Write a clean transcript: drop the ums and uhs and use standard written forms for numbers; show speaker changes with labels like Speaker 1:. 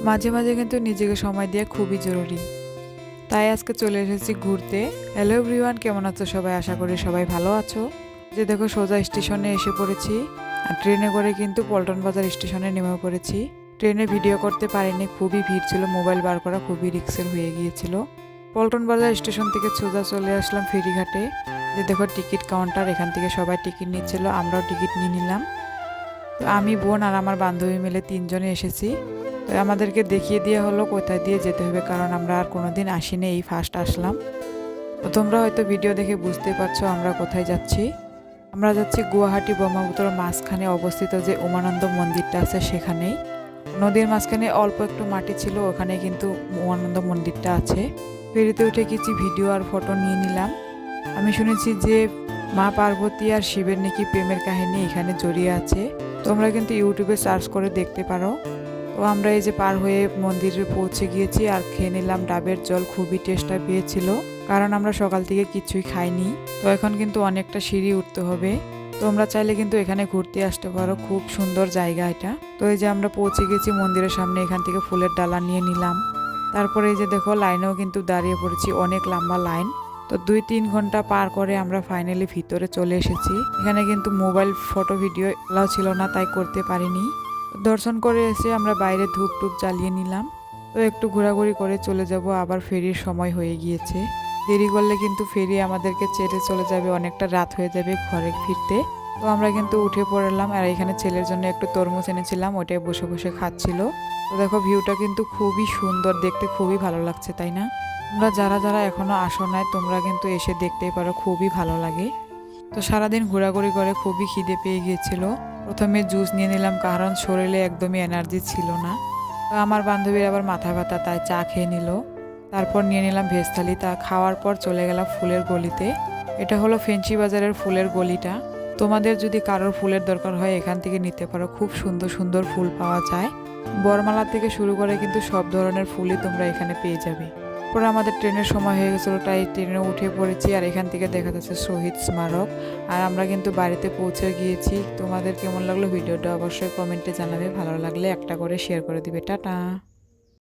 Speaker 1: মাঝে মাঝে কিন্তু নিজেকে সময় দেওয়া খুবই জরুরি। তাই আজকে চলে এসেছি ঘুরতে। হ্যালো এভরিওয়ান, কেমন আছো সবাই? আশা করি সবাই ভালো আছো। যে দেখো সোজা স্টেশনে এসে পড়েছি, আর ট্রেনে করে কিন্তু পল্টন বাজার স্টেশনে নেমে পড়েছি। ট্রেনে ভিডিও করতে পারিনি, খুবই ভিড় ছিল, মোবাইল বার করা খুবই রিস্কের হয়ে গিয়েছিল। পল্টন বাজার স্টেশন থেকে সোজা চলে আসলাম ফেরিঘাটে। যে দেখো টিকিট কাউন্টার, এখান থেকে সবাই টিকিট নিচ্ছিল, আমরাও টিকিট নিয়ে নিলাম। তো আমি, বোন আর আমার বান্ধবী মিলে 3 জনে এসেছি। তো আমাদেরকে দেখিয়ে দেওয়া হলো কোথায় দিয়ে যেতে হবে, কারণ আমরা আর কোনোদিন আসিনি, এই ফার্স্ট আসলাম। তো তোমরা হয়তো ভিডিও দেখে বুঝতে পারছো আমরা কোথায় যাচ্ছি। আমরা যাচ্ছি গুয়াহাটি ব্রহ্মপুত্রের মাঝখানে অবস্থিত যে উমানন্দ মন্দিরটা আছে সেখানেই। নদীর মাঝখানে অল্প একটু মাটি ছিল, ওখানে কিন্তু উমানন্দ মন্দিরটা আছে। ফেরিতে উঠে কিছু ভিডিও আর ফটো নিয়ে নিলাম। আমি শুনেছি যে মা পার্বতী আর শিবের নাকি প্রেমের কাহিনী এখানে জড়িয়ে আছে। তোমরা কিন্তু ইউটিউবে সার্চ করে দেখতে পারো। তো আমরা এই যে পার হয়ে মন্দিরে পৌঁছে গিয়েছি, আর খেয়ে নিলাম ডাবের জল, খুবই টেস্টটা পেয়েছিল, কারণ আমরা সকাল থেকে কিছুই খাইনি। তো এখন কিন্তু অনেকটা সিঁড়ি উঠতে হবে। তোমরা চাইলে কিন্তু এখানে ঘুরতে আসতে পারো, খুব সুন্দর জায়গা এটা। তো এই যে আমরা পৌঁছে গেছি মন্দিরের সামনে, এখান থেকে ফুলের ডালা নিয়ে নিলাম। তারপরে এই যে দেখো লাইনেও কিন্তু দাঁড়িয়ে পড়েছি, অনেক লম্বা লাইন। তো 2-3 ঘন্টা পার করে আমরা ফাইনালি ভিতরে চলে এসেছি। এখানে কিন্তু মোবাইল ফটো ভিডিও এলাও ছিল না, তাই করতে পারিনি। দর্শন করে এসে আমরা বাইরে ধূপ টুপ জ্বালিয়ে নিলাম। তো একটু ঘোরাঘুরি করে চলে যাব, আবার ফেরির সময় হয়ে গিয়েছে। দেরি করলে কিন্তু ফেরি আমাদেরকে ছেড়ে চলে যাবে, অনেকটা রাত হয়ে যাবে ঘরে ফিরতে। তো আমরা কিন্তু উঠে পড়লাম, আর এখানে ছেলের জন্য একটু তরমুজ এনেছিলাম, ওটাই বসে বসে খাচ্ছিল। তো দেখো ভিউটা কিন্তু খুবই সুন্দর, দেখতে খুবই ভালো লাগছে, তাই না? তোমরা যারা যারা এখনো আসো নাই, তোমরা কিন্তু এসে দেখতেই পারো, খুবই ভালো লাগে। তো সারাদিন ঘোরাঘুরি করে খুবই খিদে পেয়ে গিয়েছিল। প্রথমে জুস নিয়ে নিলাম, কারণ শরীরে একদমই এনার্জি ছিল না। তো আমার বান্ধবীর আবার মাথা ব্যথা, তাই চা খেয়ে নিল। তারপর নিয়ে নিলাম ভেজ থালি। তা খাওয়ার পর চলে গেলাম ফুলের গলিতে। এটা হলো ফেন্সি বাজারের ফুলের গলিটা। তোমাদের যদি কারোর ফুলের দরকার হয় এখান থেকে নিতে পারো, খুব সুন্দর সুন্দর ফুল পাওয়া যায়। বরমালা থেকে শুরু করে কিন্তু সব ধরনের ফুলই তোমরা এখানে পেয়ে যাবে। পরে আমাদের ট্রেনের সময় হয়ে গেছিলো, তাই ট্রেনে উঠে পড়েছি, আর এখান থেকে দেখা যাচ্ছে শহীদ স্মারক। আর আমরা কিন্তু বাড়িতে পৌঁছে গিয়েছি। তোমাদের কেমন লাগলো ভিডিওটা অবশ্যই কমেন্টে জানাবে, ভালো লাগলে একটা করে শেয়ার করে দিবে। টাটা।